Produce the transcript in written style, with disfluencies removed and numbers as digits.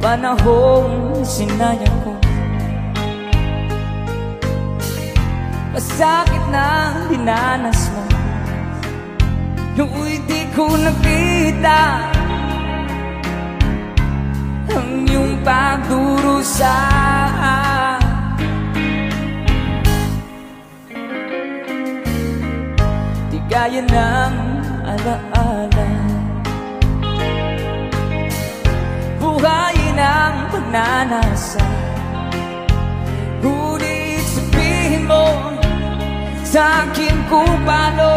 panahong sinayang ko. Masakit na dinanas mo, nooy di ko nakita ang iyong pagdurusa. Di gaya ng alaala, buhayin ang pagnanasa. Ngunit sabihin mo sa akin kung paano